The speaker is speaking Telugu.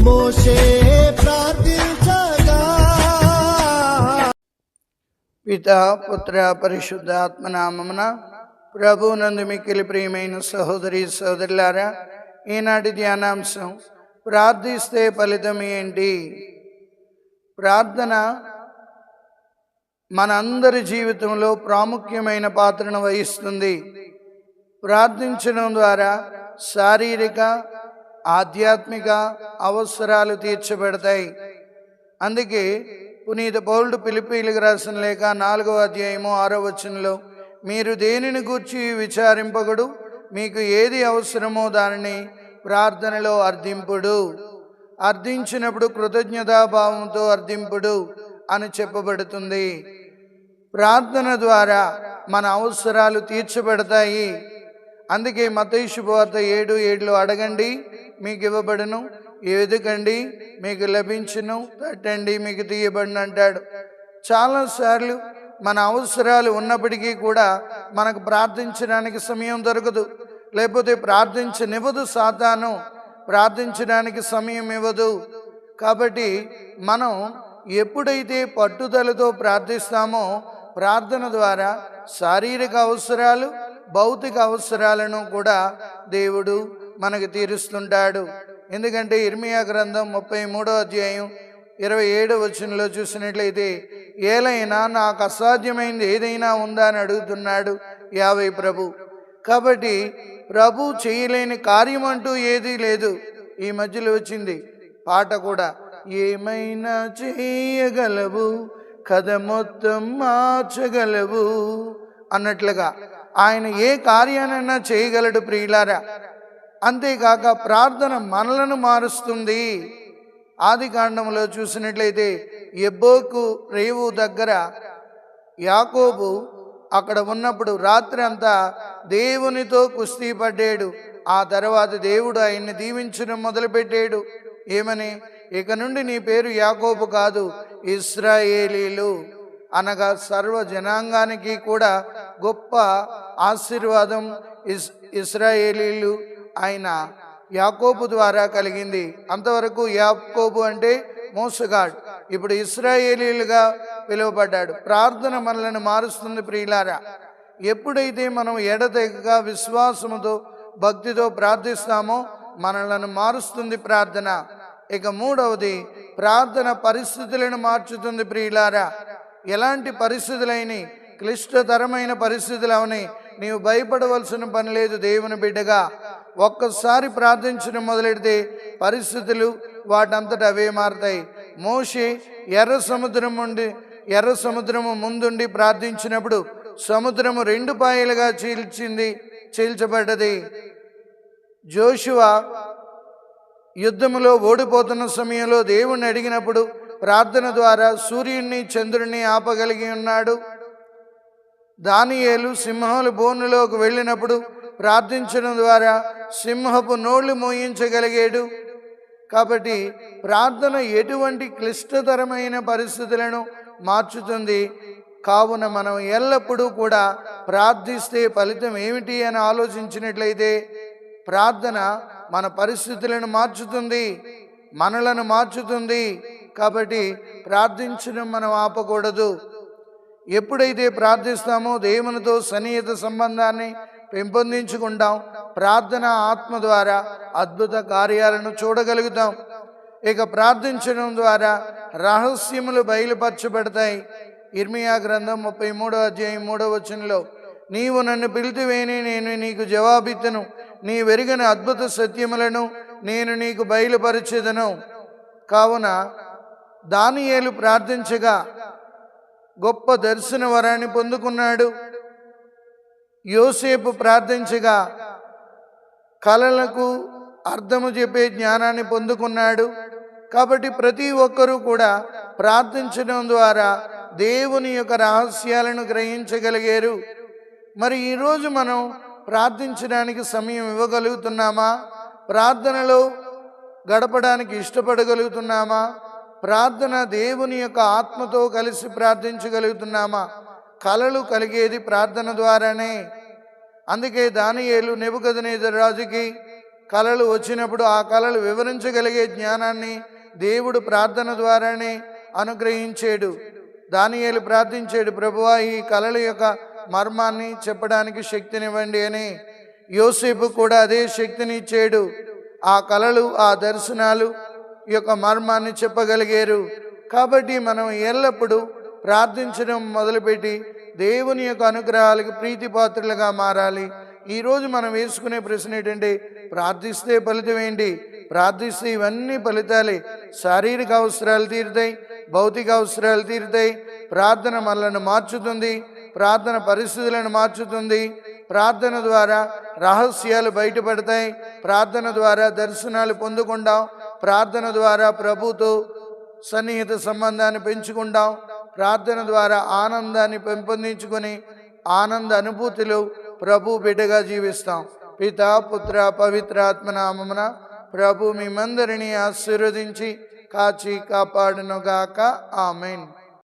మోషే ప్రార్థించగా. పితా పుత్ర పరిశుద్ధాత్మ నామమున ప్రభువునందు మిక్కిలి ప్రియమైన సహోదరి సహోదరులారా, ఈనాటి ధ్యానాంశం ప్రార్థిస్తే ఫలితం ఏంటి? ప్రార్థన మనందరి జీవితంలో ప్రాముఖ్యమైన పాత్రను వహిస్తుంది. ప్రార్థించడం ద్వారా శారీరక ఆధ్యాత్మిక అవసరాలు తీర్చబడతాయి. అందుకే పునీత పౌలుడు ఫిలిప్పీయులకు రాసిన లేఖ 4వ అధ్యాయము 6వ వచనంలో, మీరు దేనిని గూర్చి విచారింపగడు, మీకు ఏది అవసరమో దానిని ప్రార్థనలో అర్థింపుడు, అర్థించినప్పుడు కృతజ్ఞతాభావంతో అర్థింపుడు అని చెప్పబడుతుంది. ప్రార్థన ద్వారా మన అవసరాలు తీర్చబడతాయి. అందుకే మత్తయి శుభవార్త 7:7లో, అడగండి మీకు ఇవ్వబడును, వెదకండి మీకు లభించును, తట్టండి మీకు తీయబడును అంటాడు. చాలాసార్లు మన అవసరాలు ఉన్నప్పటికీ కూడా మనకు ప్రార్థించడానికి సమయం దొరకదు, లేకపోతే ప్రార్థించనివ్వదు. సాతాను ప్రార్థించడానికి సమయం ఇవ్వదు. కాబట్టి మనం ఎప్పుడైతే పట్టుదలతో ప్రార్థిస్తామో ప్రార్థన ద్వారా శారీరక అవసరాలు, భౌతిక అవసరాలను కూడా దేవుడు మనకు తీరుస్తుంటాడు. ఎందుకంటే ఇర్మియా గ్రంథం 33వ అధ్యాయం 27వ వచనంలో చూసినట్లయితే, ఏలైనా నాకు అసాధ్యమైంది ఏదైనా ఉందా అని అడుగుతున్నాడు యావే ప్రభు. కాబట్టి ప్రభు చేయలేని కార్యం అంటూ ఏదీ లేదు. ఈ మధ్యలో వచ్చింది పాట కూడా, ఏమైనా చేయగలవు, కథ మొత్తం మార్చగలవు అన్నట్లుగా ఆయన ఏ కార్యానైనా చేయగలడు ప్రియులారా. అంతేకాక ప్రార్థన మనలను మారుస్తుంది. ఆది కాండంలో చూసినట్లయితే ఎబ్బోకు రేవు దగ్గర యాకోబు అక్కడ ఉన్నప్పుడు రాత్రి అంతా దేవునితో కుస్తీ పడ్డాడు. ఆ తర్వాత దేవుడు ఆయన్ని దీవించడం మొదలుపెట్టాడు. ఏమని? ఇక నుండి నీ పేరు యాకోబు కాదు, ఇశ్రాయేలీలు అనగా సర్వ జనాంగానికి కూడా గొప్ప ఆశీర్వాదం ఇశ్రాయేలీలు ఆయన యాకోబు ద్వారా కలిగింది. అంతవరకు యాకోబు అంటే మోసగాడు, ఇప్పుడు ఇశ్రాయేలీలుగా పిలువబడ్డాడు. ప్రార్థన మనల్ని మారుస్తుంది ప్రియులారా. ఎప్పుడైతే మనం ఎడతెగక విశ్వాసముతో భక్తితో ప్రార్థిస్తామో మనలను మారుస్తుంది ప్రార్థన. ఇక మూడవది, ప్రార్థన పరిస్థితులను మార్చుతుంది ప్రియులారా. ఎలాంటి పరిస్థితులైన క్లిష్టతరమైన పరిస్థితులు అవని నీవు భయపడవలసిన పని లేదు. దేవుని బిడ్డగా ఒక్కసారి ప్రార్థించడం మొదలెడితే పరిస్థితులు వాటంతటా అవే మారుతాయి. మోషే ఎర్ర సముద్రము ముందుండి ప్రార్థించినప్పుడు సముద్రము 2 పాయలుగా చీల్చబడ్డది. జోషువా యుద్ధములో ఓడిపోతున్న సమయంలో దేవుణ్ణి అడిగినప్పుడు ప్రార్థన ద్వారా సూర్యుడిని చంద్రుడిని ఆపగలిగి ఉన్నాడు. దానియేలు సింహాల బోనులోకి వెళ్ళినప్పుడు ప్రార్థించడం ద్వారా సింహపు నోళ్లు మోయించగలిగాడు. కాబట్టి ప్రార్థన ఎటువంటి క్లిష్టతరమైన పరిస్థితులను మార్చుతుంది. కావున మనం ఎల్లప్పుడూ కూడా ప్రార్థిస్తే ఫలితం ఏమిటి అని ఆలోచించినట్లయితే, ప్రార్థన మన పరిస్థితులను మార్చుతుంది, మనలను మార్చుతుంది. కాబట్టి ప్రార్థించడం మనం ఆపకూడదు. ఎప్పుడైతే ప్రార్థిస్తామో దేవునితో సన్నిహిత సంబంధాన్ని పెంపొందించుకుంటాం. ప్రార్థన ఆత్మ ద్వారా అద్భుత కార్యాలను చూడగలుగుతాం. ఇక ప్రార్థించడం ద్వారా రహస్యములు బయలుపరచబడతాయి. ఇర్మియా గ్రంథం 33వ అధ్యాయం 3వ వచనంలో, నీవు నన్ను పిలిచివేని నేను నీకు జవాబిత్తును, నీ వెరిగిన అద్భుత సత్యములను నేను నీకు బయలుపరచెదను. కావున దానియేలు ప్రార్థించగా గొప్ప దర్శన వరాన్ని పొందుకున్నాడు. యోసేపు ప్రార్థించగా కలలకు అర్థము చెప్పే జ్ఞానాన్ని పొందుకున్నాడు. కాబట్టి ప్రతి ఒక్కరూ కూడా ప్రార్థించడం ద్వారా దేవుని యొక్క రహస్యాలను గ్రహించగలిగారు. మరి ఈరోజు మనం ప్రార్థించడానికి సమయం ఇవ్వగలుగుతున్నామా? ప్రార్థనలో గడపడానికి ఇష్టపడగలుగుతున్నామా? ప్రార్థన దేవుని యొక్క ఆత్మతో కలిసి ప్రార్థించగలుగుతున్నామా? కలలు కలిగేది ప్రార్థన ద్వారానే. అందుకే దానియేలు నెబుకద్నెజరు రాజుకి కలలు వచ్చినప్పుడు ఆ కలలు వివరించగలిగే జ్ఞానాన్ని దేవుడు ప్రార్థన ద్వారానే అనుగ్రహించాడు. దానియేలు ప్రార్థించాడు, ప్రభువా ఈ కలల యొక్క మర్మాన్ని చెప్పడానికి శక్తినివ్వండి అని. యోసేపు కూడా అదే శక్తిని ఇచ్చాడు. ఆ కలలు, ఆ దర్శనాలు యొక్క మర్మాన్ని చెప్పగలిగారు. కాబట్టి మనం ఎల్లప్పుడూ ప్రార్థించడం మొదలుపెట్టి దేవుని యొక్క అనుగ్రహాలకు ప్రీతిపాత్రులుగా మారాలి. ఈరోజు మనం వేసుకునే ప్రశ్న ఏంటంటే, ప్రార్థిస్తే ఫలితం ఏంటి? ప్రార్థిస్తే ఇవన్నీ ఫలితాలే. శారీరక అవసరాలు తీరుతాయి, భౌతిక అవసరాలు తీరుతాయి. ప్రార్థన మనల్ని మార్చుతుంది, ప్రార్థన పరిస్థితులను మార్చుతుంది. ప్రార్థన ద్వారా రహస్యాలు బయటపడతాయి, ప్రార్థన ద్వారా దర్శనాలు పొందుకుంటాం, ప్రార్థన ద్వారా ప్రభుతో సన్నిహిత సంబంధాన్ని పెంచుకుంటాం, ప్రార్థన ద్వారా ఆనందాన్ని పెంపొందించుకొని ఆనంద అనుభూతిలో ప్రభు బిడ్డగా జీవిస్తాం. పితా, పుత్ర, పవిత్రాత్మ నామమున ప్రభు మిమ్మందరినీ ఆశీర్వదించి కాచి కాపాడునుగాక. ఆమేన్.